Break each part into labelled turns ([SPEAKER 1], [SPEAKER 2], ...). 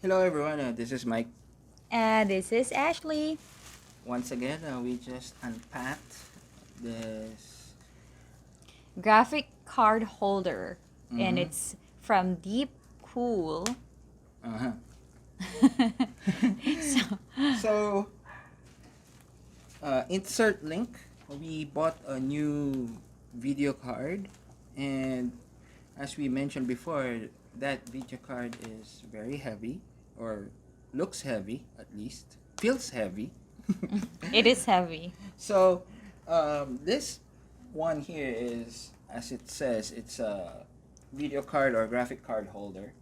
[SPEAKER 1] Hello everyone, this is Mike.
[SPEAKER 2] And this is Ashley.
[SPEAKER 1] Once again, we just unpacked this.
[SPEAKER 2] Graphic card holder. And
[SPEAKER 1] Mm-hmm.
[SPEAKER 2] it's from Deepcool.
[SPEAKER 1] Uh-huh.
[SPEAKER 2] So,
[SPEAKER 1] So, insert link. We bought a new video card, and as we mentioned before, that video card is very heavy, or looks heavy at least, feels heavy.
[SPEAKER 2] it is heavy.
[SPEAKER 1] So, this one here is, as it says, it's a video card or graphic card holder.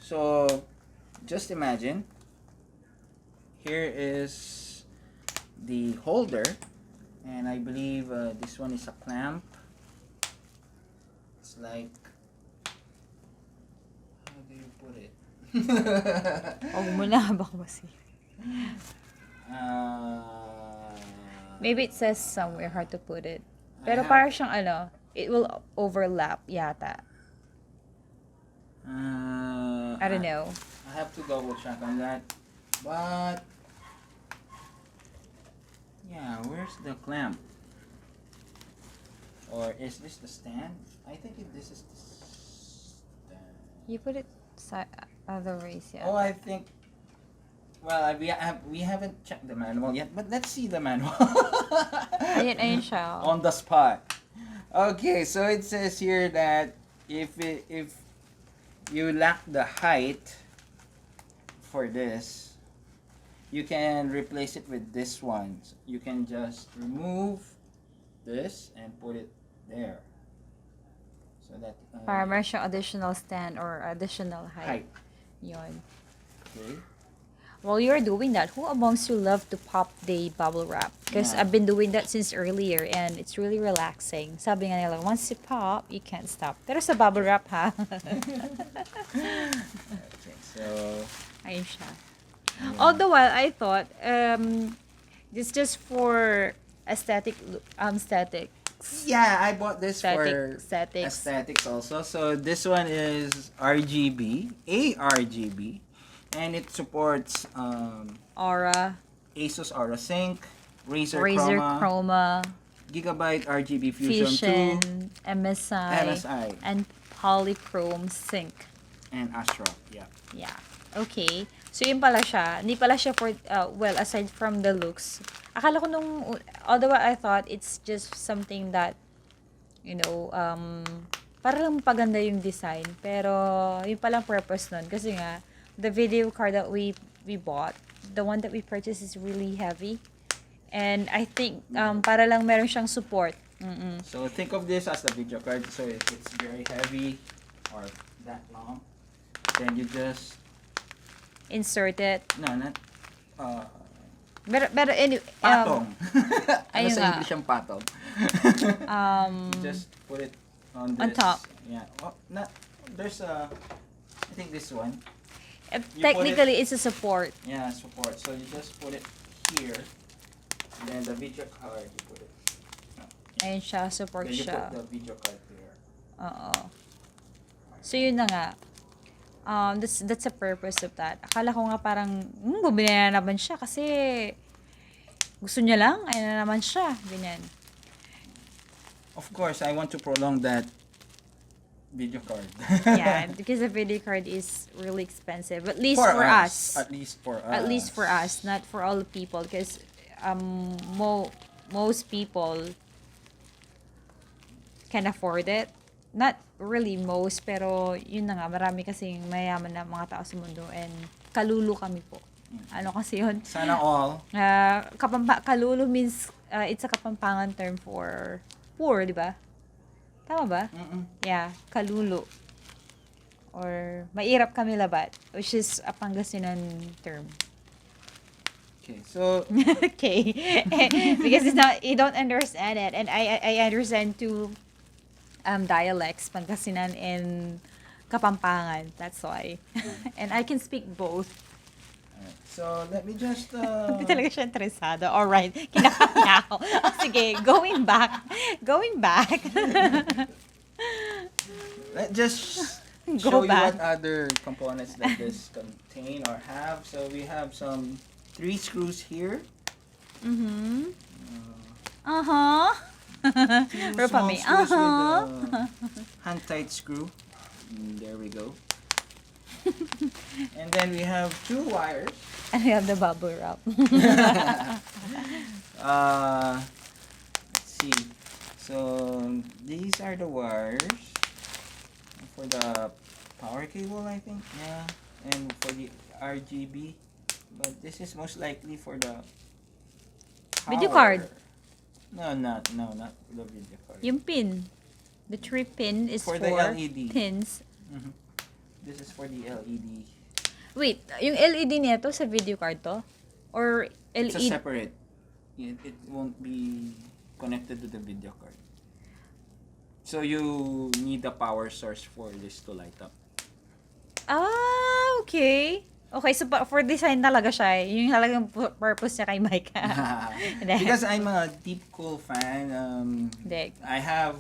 [SPEAKER 1] So, just imagine, here is the holder, and I believe this one is a clamp. It's like, how do you put it?
[SPEAKER 2] Huwag mo na baka masi.
[SPEAKER 1] uh,
[SPEAKER 2] Maybe it says somewhere how to put it.
[SPEAKER 1] I
[SPEAKER 2] Pero
[SPEAKER 1] have-
[SPEAKER 2] parang siyang it will overlap yata. I don't know.
[SPEAKER 1] I have to double check on that. But yeah, where's the clamp? Or is this the stand? I think this is the stand.
[SPEAKER 2] You put it other ways, yeah.
[SPEAKER 1] Oh, I think. Well, we haven't checked the manual yet, but let's see the manual.
[SPEAKER 2] Ayun siya.
[SPEAKER 1] On the spot. Okay, so it says here that if you lack the height for this, you can replace it with this one. You can just remove this and put it there. So that
[SPEAKER 2] Para meron siyang additional stand or additional height.
[SPEAKER 1] height.
[SPEAKER 2] Yun.
[SPEAKER 1] Okay.
[SPEAKER 2] While you're doing that, who amongst you love to pop the bubble wrap? Because
[SPEAKER 1] Yeah.
[SPEAKER 2] I've been doing that since earlier and it's really relaxing. Sabi nga nila, once you pop, you can't stop. Pero sa bubble wrap, ha?
[SPEAKER 1] Okay, so
[SPEAKER 2] Ayun siya.
[SPEAKER 1] yeah.
[SPEAKER 2] All the while, I thought, it's just for aesthetics.
[SPEAKER 1] Yeah, I bought this for
[SPEAKER 2] Aesthetics.
[SPEAKER 1] aesthetics also. So this one is RGB, A-RGB, and it supports
[SPEAKER 2] Aura,
[SPEAKER 1] Asus Aura Sync, Razer
[SPEAKER 2] Razer
[SPEAKER 1] Chroma,
[SPEAKER 2] Chroma,
[SPEAKER 1] Gigabyte RGB Fusion 2,
[SPEAKER 2] MSI,
[SPEAKER 1] MSI,
[SPEAKER 2] and Polychrome Sync.
[SPEAKER 1] and Astro. Yeah.
[SPEAKER 2] Yeah. Okay. So, yun pala siya. Hindi pala siya for, well, aside from the looks. Akala ko although I thought it's just something that, para lang paganda yung design. Pero, yun palang purpose nun. Kasi nga, the video card that we bought, the one that we purchased is really heavy. And I think, para lang meron siyang support. Mm-mm.
[SPEAKER 1] So think of this as the video card. So if it's very heavy or that long, then you just
[SPEAKER 2] Insert it.
[SPEAKER 1] no, not
[SPEAKER 2] Pero anyway,
[SPEAKER 1] patong. Ano
[SPEAKER 2] ayun
[SPEAKER 1] sa
[SPEAKER 2] nga.
[SPEAKER 1] English ang patong? Just put it on this.
[SPEAKER 2] On top.
[SPEAKER 1] Yeah. Oh, not there's I think this one. You
[SPEAKER 2] Technically, it's a support.
[SPEAKER 1] Yeah, support. So you just put it here. And then the video card you put it.
[SPEAKER 2] Ayun siya, support
[SPEAKER 1] Then you
[SPEAKER 2] siya.
[SPEAKER 1] put the video card there.
[SPEAKER 2] Oo. So, yun na nga. That's the purpose of that. Akala ko nga parang, bumili na naman siya kasi gusto niya lang, ayun na naman siya. Ganyan.
[SPEAKER 1] Of course, I want to prolong that video card.
[SPEAKER 2] Yeah, because the video card is really expensive. At least for us.
[SPEAKER 1] At least for us.
[SPEAKER 2] At least for us, not for all people. Because most people can afford it. Not really most, pero yun na nga, marami kasing mayaman na mga tao sa mundo and kalulu kami po. Ano kasi yun?
[SPEAKER 1] Sana all.
[SPEAKER 2] Kalulu means, it's a Kapampangan term for poor, di ba? Tama ba?
[SPEAKER 1] Mm-mm.
[SPEAKER 2] Yeah, kalulu. Or mairap kami labat, which is a Pangasinan term.
[SPEAKER 1] Okay, so
[SPEAKER 2] Okay. Because it's not, you don't understand it. And I understand two dialects, Pangasinan and Kapampangan. That's why. And I can speak both.
[SPEAKER 1] alright, so let me just
[SPEAKER 2] Hindi talaga siya interesado. Alright. Kinakaya ako. Oh, sige, going back. Going back.
[SPEAKER 1] let just show you
[SPEAKER 2] back.
[SPEAKER 1] what other components that this contain or have. So we have some 3 screws here.
[SPEAKER 2] Mm-hmm.
[SPEAKER 1] Uh, 2
[SPEAKER 2] Rupa
[SPEAKER 1] small
[SPEAKER 2] me.
[SPEAKER 1] screws with a hand tight screw. There we go. And then we have 2 wires.
[SPEAKER 2] And we have the bubble wrap.
[SPEAKER 1] Let's see. So these are the wires for the power cable, I think. Yeah, and for the RGB. But this is most likely for the
[SPEAKER 2] Video
[SPEAKER 1] power.
[SPEAKER 2] card.
[SPEAKER 1] Not the video card.
[SPEAKER 2] Yung pin. The 3 pin is
[SPEAKER 1] For
[SPEAKER 2] for
[SPEAKER 1] the LED.
[SPEAKER 2] pins.
[SPEAKER 1] Mhm. This is for the LED.
[SPEAKER 2] Wait, yung LED nito sa video card to? Or
[SPEAKER 1] It's a
[SPEAKER 2] LED?
[SPEAKER 1] separate. It won't be connected to the video card. So you need a power source for this to light up.
[SPEAKER 2] Ah, okay. Okay, so for design talaga siya eh. Yung talagang purpose niya kay Mike. Hindi.
[SPEAKER 1] Because I'm a Deepcool fan,
[SPEAKER 2] Hindi.
[SPEAKER 1] I have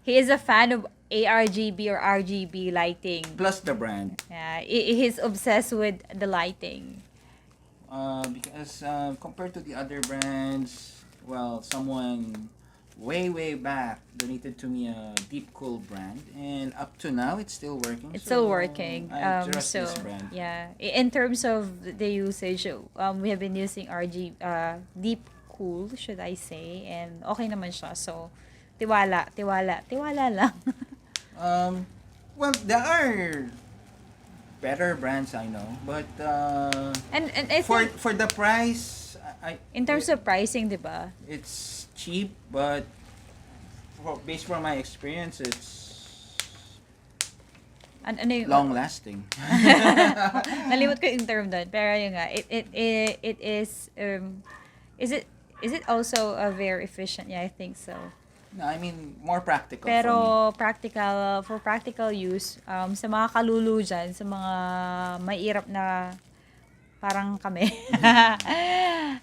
[SPEAKER 2] He is a fan of ARGB or RGB lighting.
[SPEAKER 1] plus the brand.
[SPEAKER 2] Yeah, he's obsessed with the lighting.
[SPEAKER 1] Because compared to the other brands, well, someone way back donated to me a Deepcool brand, and up to now it's still working.
[SPEAKER 2] It's
[SPEAKER 1] so
[SPEAKER 2] still working.
[SPEAKER 1] I trust
[SPEAKER 2] So
[SPEAKER 1] this brand.
[SPEAKER 2] yeah, in terms of the usage, we have been using Deepcool, should I say, and okay naman siya. So tiwala lang.
[SPEAKER 1] Well, there are better brands, I know, but
[SPEAKER 2] and I think
[SPEAKER 1] for the price,
[SPEAKER 2] in terms of pricing, 'di ba?
[SPEAKER 1] it's cheap, but based from my experience, it's
[SPEAKER 2] Ano yung
[SPEAKER 1] long lasting.
[SPEAKER 2] nalimot ko yung term doon, pero yun nga, it is it also very efficient? Yeah, I think so.
[SPEAKER 1] No, I mean more practical.
[SPEAKER 2] Pero for practical use, sa mga kalulu dyan, sa mga mairap na parang kami.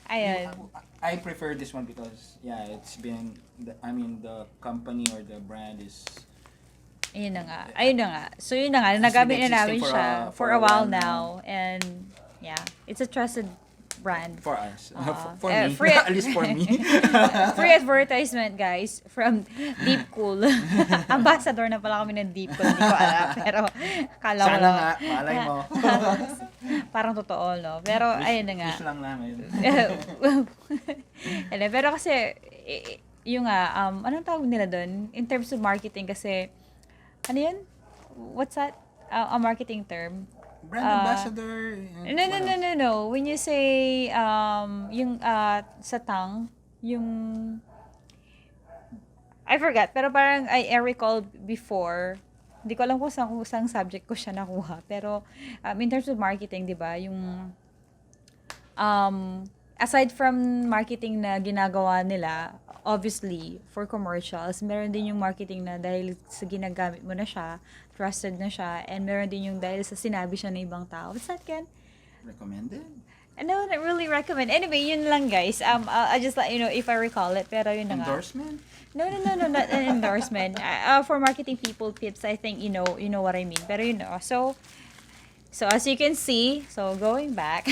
[SPEAKER 2] Ayun.
[SPEAKER 1] I prefer this one because it's been the company or the brand is
[SPEAKER 2] Ayun na nga. So yun na nga, nagamit na namin
[SPEAKER 1] existing
[SPEAKER 2] siya for a while now. And yeah, it's a trusted brand.
[SPEAKER 1] for us. For me,
[SPEAKER 2] free-
[SPEAKER 1] at least for me.
[SPEAKER 2] Free advertisement, guys, from Deepcool. Ambassador na pala kami ng Deepcool. Hindi ko alam. Pero, kala ko
[SPEAKER 1] Sana
[SPEAKER 2] lang.
[SPEAKER 1] nga, malay mo.
[SPEAKER 2] Parang totoo, no? Pero, ayun na nga.
[SPEAKER 1] Wish lang namin.
[SPEAKER 2] Pero kasi, yung nga, anong tawag nila doon? In terms of marketing, kasi, ano yun? What's that? A marketing term?
[SPEAKER 1] Brand ambassador.
[SPEAKER 2] No. When you say, yung sa tongue, yung, I forgot, pero parang I recall before, hindi ko alam kung saan subject ko siya nakuha, pero in terms of marketing, di ba, yung, aside from marketing na ginagawa nila, obviously, for commercials, meron din yung marketing na dahil sa ginagamit mo na siya, trusted na siya, and meron din yung dahil sa sinabi siya ng ibang tao. What's that, Ken?
[SPEAKER 1] Recommended?
[SPEAKER 2] No, not really recommend. Anyway, yun lang, guys. I'll just let you know if I recall it, pero yun na nga.
[SPEAKER 1] Endorsement?
[SPEAKER 2] No, not an endorsement. For marketing people tips, I think you know what I mean. Pero you know, so as you can see, so going back.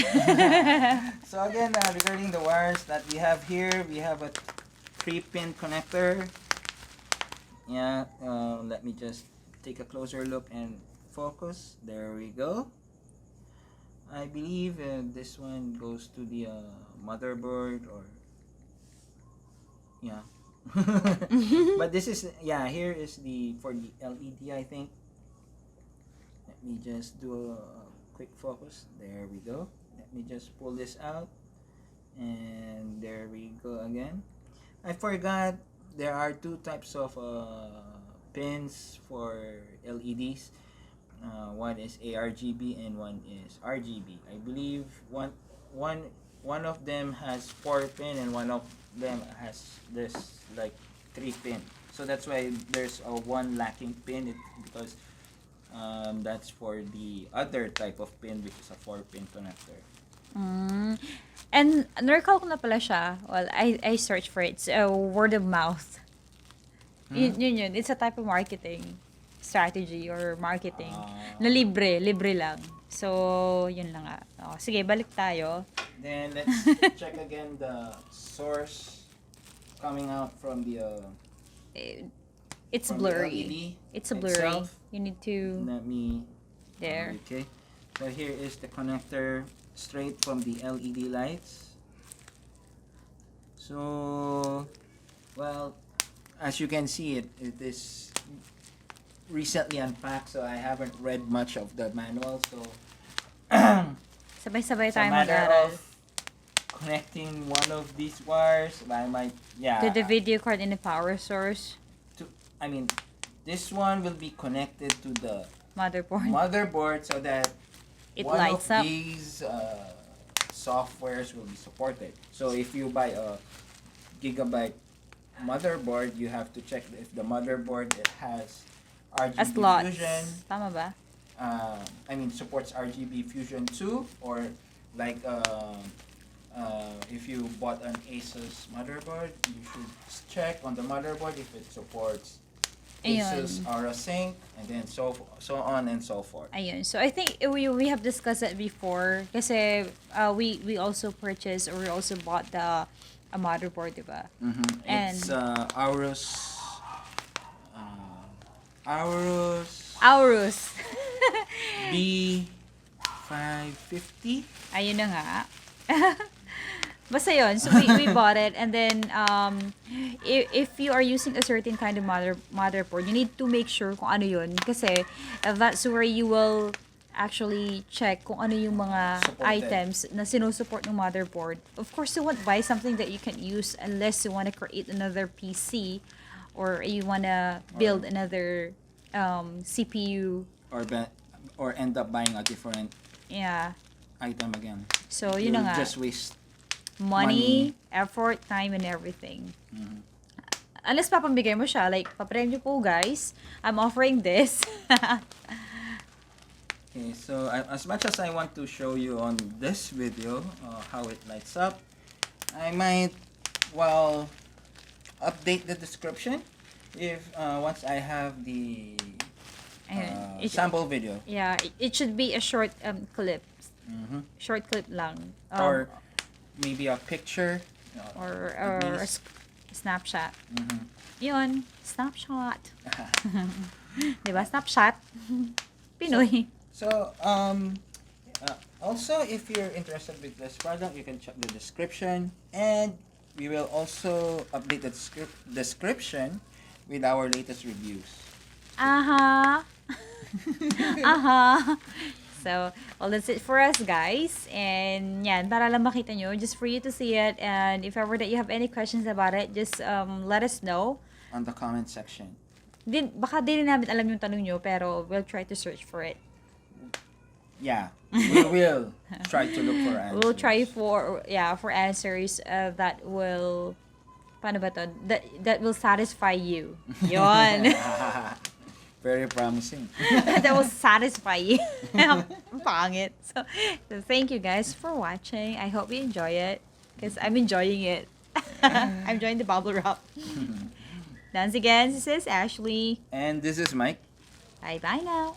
[SPEAKER 1] So again, regarding the wires that we have here, we have a 3-pin connector. Yeah, let me just take a closer look and focus. There we go. I believe this one goes to the motherboard or but this is here is the for the LED, I think. Let me just do a quick focus. There we go. Let me just pull this out, and there we go again. I forgot there are 2 types of pins for LEDs. One is ARGB and one is RGB. I believe one of them has 4 pin and one of them has this like 3 pin. So that's why there's a one lacking pin because that's for the other type of pin, which is a 4-pin connector.
[SPEAKER 2] And na-recall ko na pala siya. Well, I searched for it. It's word of mouth. Yun. It's a type of marketing. strategy or marketing. Na
[SPEAKER 1] Ah.
[SPEAKER 2] libre lang. So, yun lang nga. Sige, balik tayo.
[SPEAKER 1] Then let's check again the source coming out from the
[SPEAKER 2] It's
[SPEAKER 1] from the
[SPEAKER 2] blurry.
[SPEAKER 1] LED
[SPEAKER 2] It's blurry.
[SPEAKER 1] itself.
[SPEAKER 2] You need to...
[SPEAKER 1] Let me
[SPEAKER 2] There.
[SPEAKER 1] Okay. So here is the connector straight from the LED lights. So, well, as you can see, it is recently unpacked, so I haven't read much of the manual. So,
[SPEAKER 2] Sabay-sabay
[SPEAKER 1] it's a
[SPEAKER 2] tayo
[SPEAKER 1] matter
[SPEAKER 2] mag-aral.
[SPEAKER 1] of connecting one of these wires. I might, yeah.
[SPEAKER 2] To the video card and the power source.
[SPEAKER 1] I mean, this one will be connected to the
[SPEAKER 2] Motherboard.
[SPEAKER 1] so that
[SPEAKER 2] It
[SPEAKER 1] one
[SPEAKER 2] lights
[SPEAKER 1] of
[SPEAKER 2] up.
[SPEAKER 1] these softwares will be supported. So if you buy a gigabyte motherboard, you have to check if the motherboard it has
[SPEAKER 2] A
[SPEAKER 1] RGB
[SPEAKER 2] slot.
[SPEAKER 1] fusion.
[SPEAKER 2] Tama ba?
[SPEAKER 1] I mean supports RGB fusion 2, or like if you bought an Asus motherboard, you should check on the motherboard if it supports Asus Aura Sync, and then so on and so forth.
[SPEAKER 2] Ayun. So I think we have discussed that before kasi we also purchased or we also bought a motherboard, diba? And
[SPEAKER 1] It's Aorus
[SPEAKER 2] Aorus.
[SPEAKER 1] B550.
[SPEAKER 2] Ayun na nga. Basta yun. So we bought it, and then if you are using a certain kind of motherboard, you need to make sure kung ano yun, kasi that's where you will actually check kung ano yung mga
[SPEAKER 1] Supported
[SPEAKER 2] items na sinusupport ng motherboard. Of course, you won't buy something that you can use unless you want to create another PC or you want to build another CPU.
[SPEAKER 1] Or end up buying a different
[SPEAKER 2] Yeah.
[SPEAKER 1] item again.
[SPEAKER 2] So, yun na
[SPEAKER 1] You'll
[SPEAKER 2] nga.
[SPEAKER 1] just waste
[SPEAKER 2] Money, effort, time, and everything. Unless papambigay mo siya, like, papremyo po guys, I'm offering this.
[SPEAKER 1] Okay, so as much as I want to show you on this video how it lights up, I might, well, update the description if once I have the sample video.
[SPEAKER 2] Yeah, it should be a short clip. Short clip lang.
[SPEAKER 1] Or maybe a picture.
[SPEAKER 2] Or
[SPEAKER 1] at
[SPEAKER 2] a
[SPEAKER 1] least.
[SPEAKER 2] snapshot. Yun, snapshot. Diba? Snapshot. Pinoy.
[SPEAKER 1] So, also, if you're interested with this product, you can check the description, and we will also update the description with our latest reviews.
[SPEAKER 2] So, well, that's it for us, guys. And yan, para lang makita nyo, just for you to see it. And if ever that you have any questions about it, just let us know.
[SPEAKER 1] On the comment section.
[SPEAKER 2] Baka di rin namin alam yung tanong nyo, pero we'll try to search for it.
[SPEAKER 1] Yeah, we will try to look for answers.
[SPEAKER 2] We'll try for answers that will, paano ba to? That will satisfy you. Yon.
[SPEAKER 1] Very promising.
[SPEAKER 2] That will satisfy you. Pangit. So thank you guys for watching. I hope you enjoy it, because I'm enjoying it. I'm enjoying the bubble wrap. Once again, this is Ashley.
[SPEAKER 1] And this is Mike.
[SPEAKER 2] Bye-bye now.